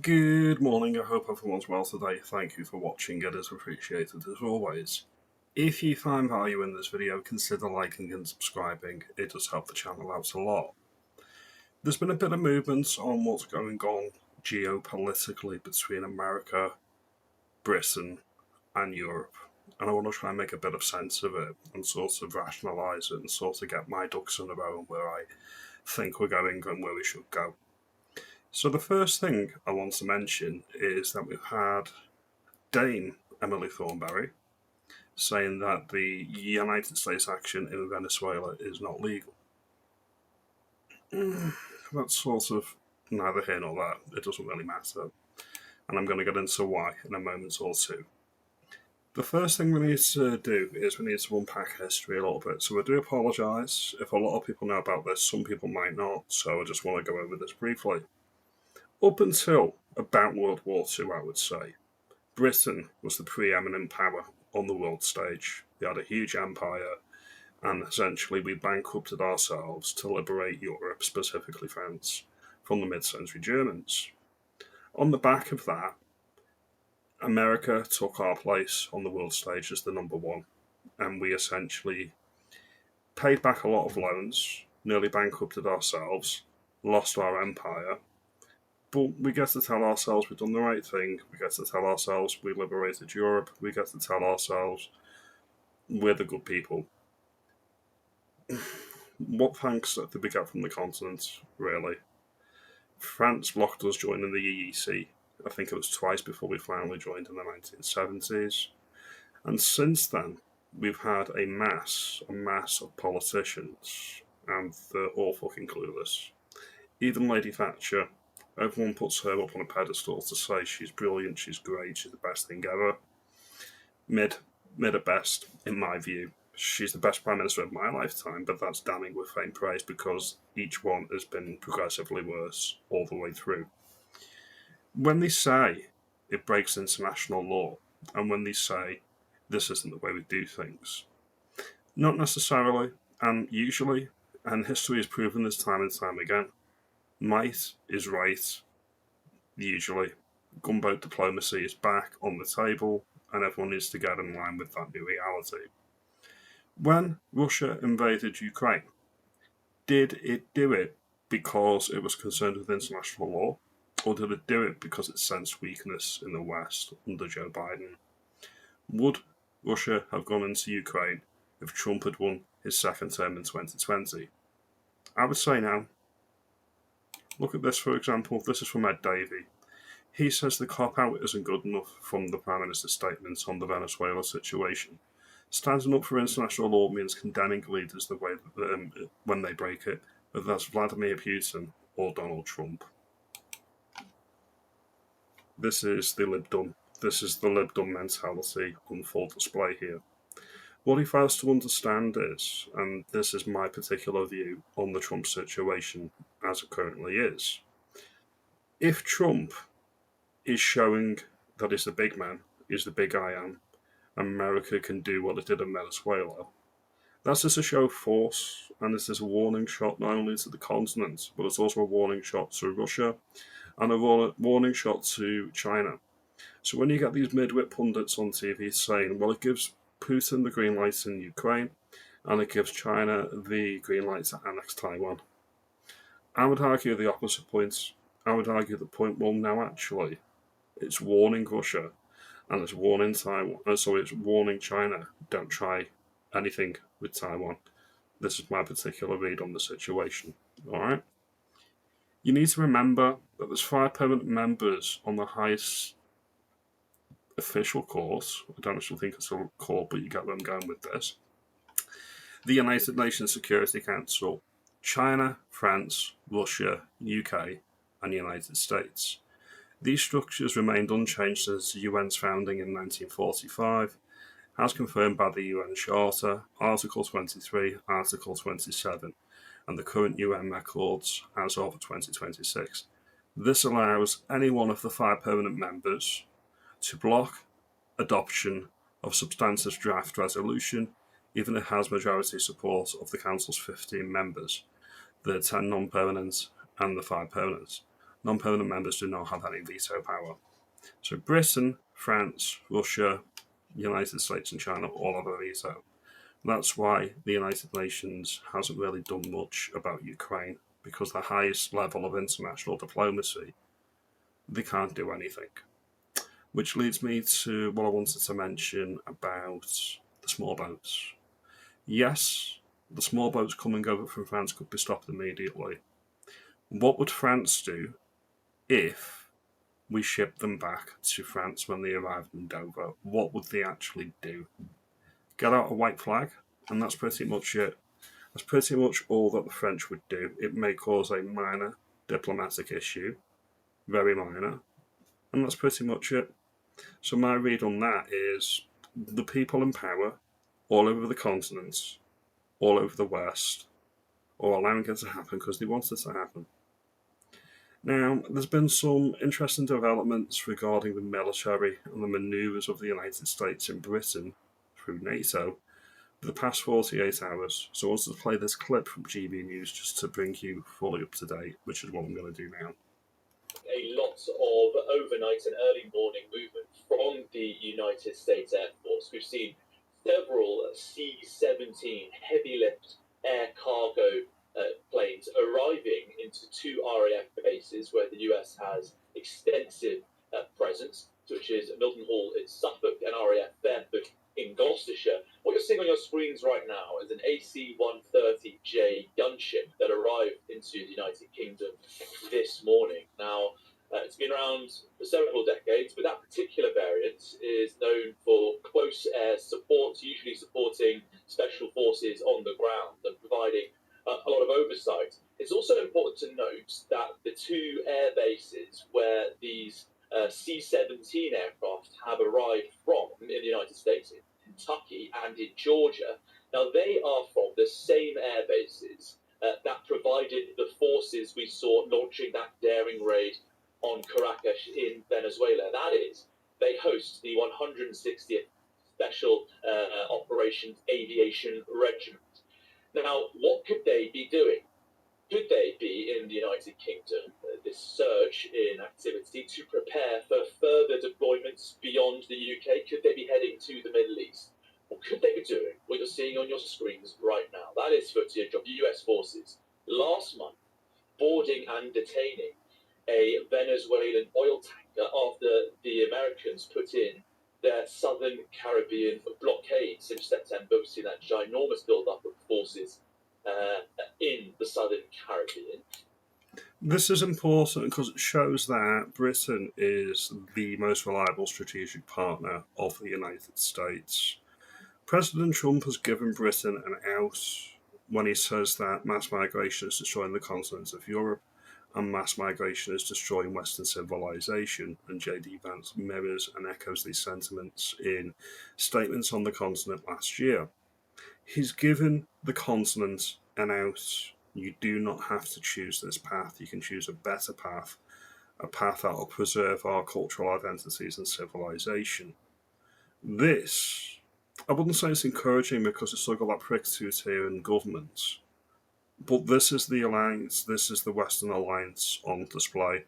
Good morning, I hope everyone's well today. Thank you for watching, it is appreciated as always. If you find value in this video, consider liking and subscribing, it does help the channel out a lot. There's been a bit of movement on what's going on geopolitically between America, Britain and Europe, and I want to try and make a bit of sense of it and sort of rationalise it and sort of get my ducks in a row and where I think we're going and where we should go. So the first thing I want to mention is that we've had Dame Emily Thornberry saying that the United States action in Venezuela is not legal. That's sort of neither here nor there. It doesn't really matter. And I'm going to get into why in a moment or two. The first thing we need to do is we need to unpack history a little bit. So I do apologise if a lot of people know about this, some people might not, so I just want to go over this briefly. Up until about World War II, I would say, Britain was the preeminent power on the world stage. We had a huge empire, and essentially we bankrupted ourselves to liberate Europe, specifically France, from the mid-century Germans. On the back of that, America took our place on the world stage as the number one, and we essentially paid back a lot of loans, nearly bankrupted ourselves, lost our empire, but we get to tell ourselves we've done the right thing, we get to tell ourselves we liberated Europe, we get to tell ourselves we're the good people. What thanks did we get from the continent, really? France blocked us joining the EEC. I think it was twice before we finally joined in the 1970s. And since then, we've had a mass of politicians, and they're all fucking clueless. Even Lady Thatcher, everyone puts her up on a pedestal to say she's brilliant, she's great, she's the best thing ever. Mid at best, in my view. She's the best Prime Minister of my lifetime, but that's damning with faint praise because each one has been progressively worse all the way through. When they say it breaks international law, and when they say this isn't the way we do things, not necessarily, and usually, and history has proven this time and time again, might is right, usually. Gunboat diplomacy is back on the table, and everyone needs to get in line with that new reality. When Russia invaded Ukraine, did it do it because it was concerned with international law, or did it do it because it sensed weakness in the West under Joe Biden? Would Russia have gone into Ukraine if Trump had won his second term in 2020? I would say no. Look at this, for example. This is from Ed Davey. He says the cop-out isn't good enough from the Prime Minister's statements on the Venezuela situation. Standing up for international law means condemning leaders the way when they break it, whether that's Vladimir Putin or Donald Trump. This is the Lib Dum. This is the Lib Dum mentality on full display here. What he fails to understand is, and this is my particular view on the Trump situation as it currently is, if Trump is showing that he's the big man, he's the big I am, America can do what it did in Venezuela, that's just a show of force, and this is a warning shot not only to the continent, but it's also a warning shot to Russia, and a warning shot to China. So when you get these midwit pundits on TV saying, well, it gives Putin the green light in Ukraine, and it gives China the green light to annex Taiwan, I would argue the opposite point. I would argue the point, well, no, actually, it's warning Russia, and it's warning Taiwan. So it's warning China, don't try anything with Taiwan. This is my particular read on the situation. All right. You need to remember that there's 5 permanent members on the highest official court. I don't actually think it's a court, but you get where I'm going with this. The United Nations Security Council: China, France, Russia, UK, and the United States. These structures remained unchanged since the UN's founding in 1945, as confirmed by the UN Charter, Article 23, Article 27, and the current UN records as of 2026. This allows any one of the 5 permanent members to block adoption of substantive draft resolution, even if it has majority support of the Council's 15 members, the 10 non-permanent and the 5 permanent. Non-permanent members do not have any veto power. So Britain, France, Russia, United States and China all have a veto. That's why the United Nations hasn't really done much about Ukraine, because the highest level of international diplomacy, they can't do anything. Which leads me to what I wanted to mention about the small boats. Yes, the small boats coming over from France could be stopped immediately. What would France do if we shipped them back to France when they arrived in Dover? What would they actually do? Get out a white flag? And that's pretty much it. That's pretty much all that the French would do. It may cause a minor diplomatic issue, very minor, and that's pretty much it. So my read on that is the people in power all over the continent, all over the West, are allowing it to happen because they want it to happen. Now, there's been some interesting developments regarding the military and the manoeuvres of the United States in Britain through NATO for the past 48 hours. So I wanted to play this clip from GB News just to bring you fully up to date, which is what I'm going to do now. A lot of overnight and early morning movement from the United States Air Force. We've seen several C-17 heavy lift air cargo planes arriving into two RAF bases where the US has extensive presence, which is Milton Hall in Suffolk and RAF Fairford in Gloucestershire. What you're seeing on your screens right now is an AC-130J gunship that arrived into the United Kingdom this morning. Now, it's been around for several decades, but that particular variant is known for close air support, usually supporting special forces on the ground and providing a lot of oversight. It's also important to note that the two air bases where these C-17 aircraft have arrived from in the United States, in Kentucky and in Georgia, now they are from the same air bases that provided the forces we saw launching that daring raid on Caracas in Venezuela. That is, they host the 160th Special Operations Aviation Regiment. Now, what could they be doing? Could they be in the United Kingdom, this surge in activity, to prepare for further deployments beyond the UK? Could they be heading to the Middle East? What could they be doing? What you're seeing on your screens right now, that is footage of US forces last month boarding and detaining a Venezuelan oil tanker after the Americans put in their southern Caribbean blockade since September. We've seen that ginormous build-up of forces in the southern Caribbean. This is important because it shows that Britain is the most reliable strategic partner of the United States. President Trump has given Britain an out when he says that mass migration is destroying the continent of Europe and mass migration is destroying Western civilization, and J.D. Vance mirrors and echoes these sentiments in statements on the continent last year. He's given the continent an out. You do not have to choose this path. You can choose a better path, a path that will preserve our cultural identities and civilization. This, I wouldn't say it's encouraging because it's still got that prick tooth here in government, but this is the alliance, this is the Western alliance on display.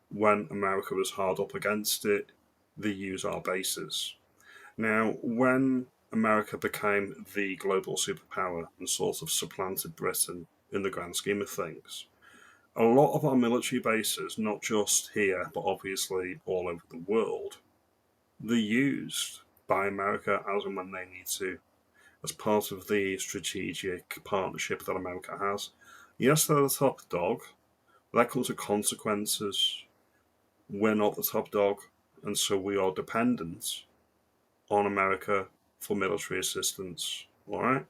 When America was hard up against it, they use our bases. Now, when America became the global superpower and sort of supplanted Britain in the grand scheme of things, a lot of our military bases, not just here, but obviously all over the world, they're used by America as and when they need to, as part of the strategic partnership that America has. Yes, they're the top dog. That comes with consequences. We're not the top dog, and so we are dependent on America for military assistance. All right?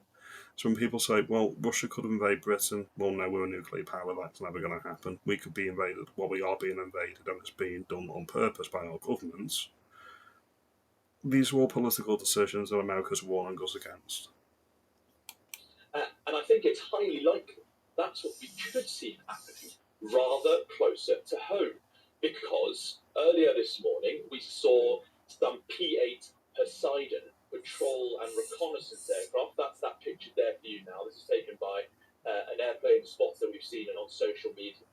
So when people say, well, Russia could invade Britain, well, no, we're a nuclear power, that's never going to happen. We could be invaded. Well, we are being invaded, and it's being done on purpose by our governments. These are all political decisions that America's warning us against. And I think it's highly likely that's what we could see happening rather closer to home. Because earlier this morning we saw some P-8 Poseidon patrol and reconnaissance aircraft. That's that picture there for you now. This is taken by an airplane spotter we've seen on social media.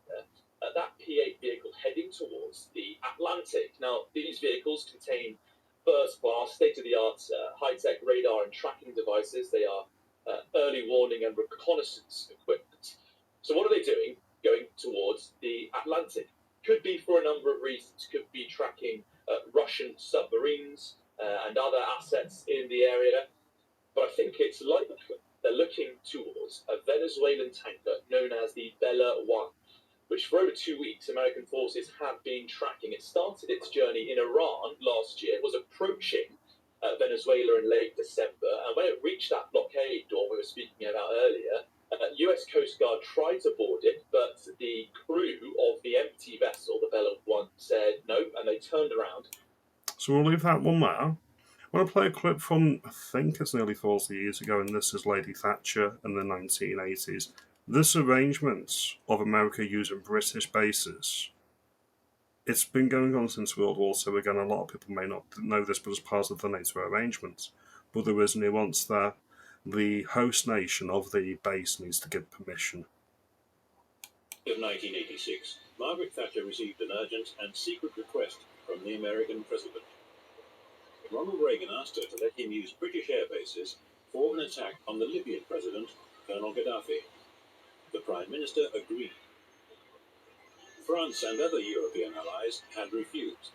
that P-8 vehicle heading towards the Atlantic. Now, these vehicles contain first-class, state-of-the-art, high-tech radar and tracking devices. They are early warning and reconnaissance equipment. So what are they doing going towards the Atlantic? Could be for a number of reasons. Could be tracking Russian submarines and other assets in the area. But I think it's likely they're looking towards a Venezuelan tanker known as the Bella 1, which for over 2 weeks American forces have been tracking. It started its journey in Iran last year, was approaching Venezuela in late December, and when it reached that blockade door we were speaking about earlier, US Coast Guard tried to board it, but the crew of the empty vessel, the Bella 1, said no, and they turned around. So we'll leave that one there. I want to play a clip from, I think it's nearly 40 years ago, and this is Lady Thatcher in the 1980s. This arrangement of America using British bases, it's been going on since World War II. Again, a lot of people may not know this, but as part of the NATO arrangements. But there is nuance there. The host nation of the base needs to give permission. In 1986, Margaret Thatcher received an urgent and secret request from the American president. Ronald Reagan asked her to let him use British air bases for an attack on the Libyan president, Colonel Gaddafi. The Prime Minister agreed. France and other European allies had refused.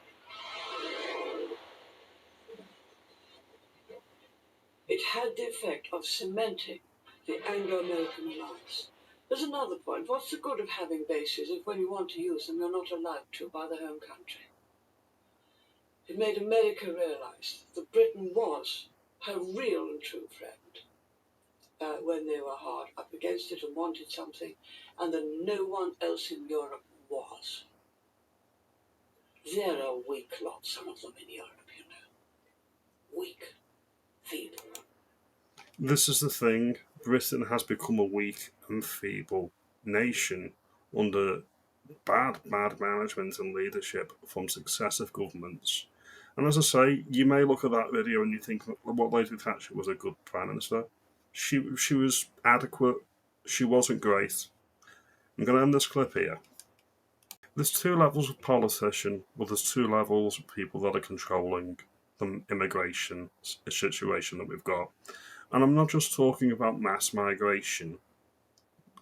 It had the effect of cementing the Anglo-American alliance. There's another point. What's the good of having bases if when you want to use them you're not allowed to by the home country? It made America realize that Britain was her real and true friend when they were hard up against it and wanted something, and that no one else in Europe was. They're a weak lot, some of them in Europe, you know. Weak, feeble. This is the thing. Britain has become a weak and feeble nation under bad management and leadership from successive governments. And as I say, you may look at that video and you think, well, Lady Thatcher was a good Prime Minister. She was adequate. She wasn't great. I'm going to end this clip here. There's two levels of politician, but there's two levels of people that are controlling the immigration situation that we've got. And I'm not just talking about mass migration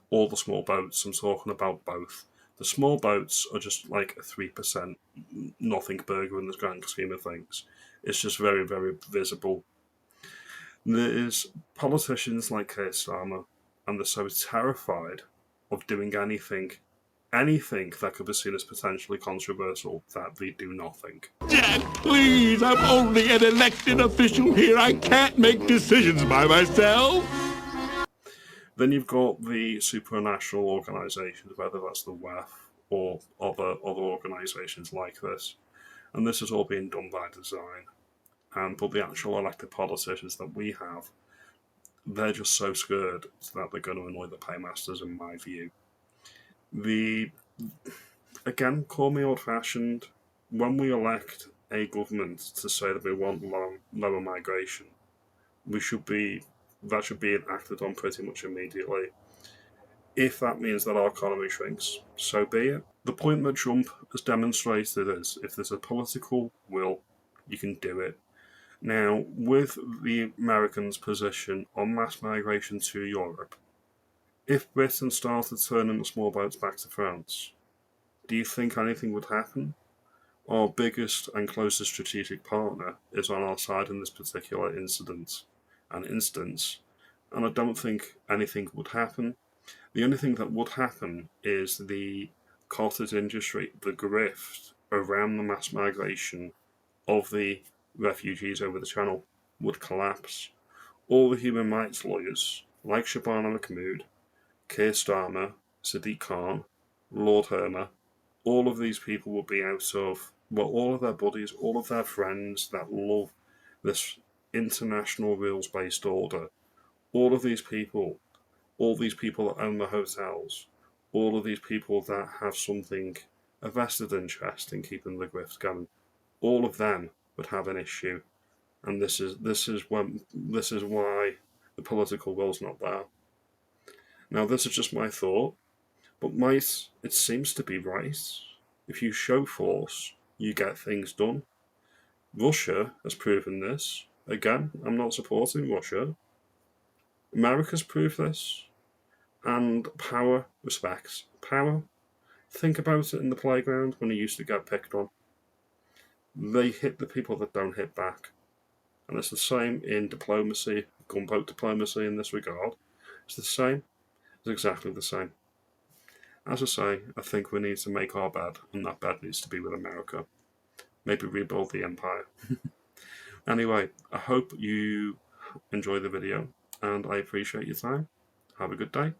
or the small boats, I'm talking about both. The small boats are just like a 3% nothing burger in the grand scheme of things. It's just very, very visible. There's politicians like Keir Starmer, and they're so terrified of doing anything that could be seen as potentially controversial that they do nothing. Dad, please, I'm only an elected official here. I can't make decisions by myself. Then you've got the supranational organisations, whether that's the WEF or other organisations like this. And this is all being done by design. But the actual elected politicians that we have, they're just so scared that they're going to annoy the paymasters, in my view. Again, call me old-fashioned. When we elect a government to say that we want lower migration, that should be acted on pretty much immediately. If that means that our economy shrinks, so be it. The point that Trump has demonstrated is, if there's a political will, you can do it. Now, with the Americans' position on mass migration to Europe, if Britain started turning the small boats back to France, do you think anything would happen? Our biggest and closest strategic partner is on our side in this particular instance, and I don't think anything would happen. The only thing that would happen is the cottage industry, the grift around the mass migration of the refugees over the channel would collapse. All the human rights lawyers, like Shabana Mahmood, Keir Starmer, Sadiq Khan, Lord Hermer, all of these people will be out of, well, all of their buddies, all of their friends that love this international rules-based order, all of these people that own the hotels, all of these people that have a vested interest in keeping the grift going, all of them would have an issue, and this is why the political will's not there. Now, this is just my thought. But might, it seems to be right. If you show force, you get things done. Russia has proven this. Again, I'm not supporting Russia. America's proved this. And power respects power. Think about it in the playground when you used to get picked on. They hit the people that don't hit back. And it's the same in diplomacy, gunboat diplomacy in this regard. It's the same. It's exactly the same. As I say, I think we need to make our bed, and that bed needs to be with America. Maybe rebuild the empire. Anyway, I hope you enjoy the video, and I appreciate your time. Have a good day.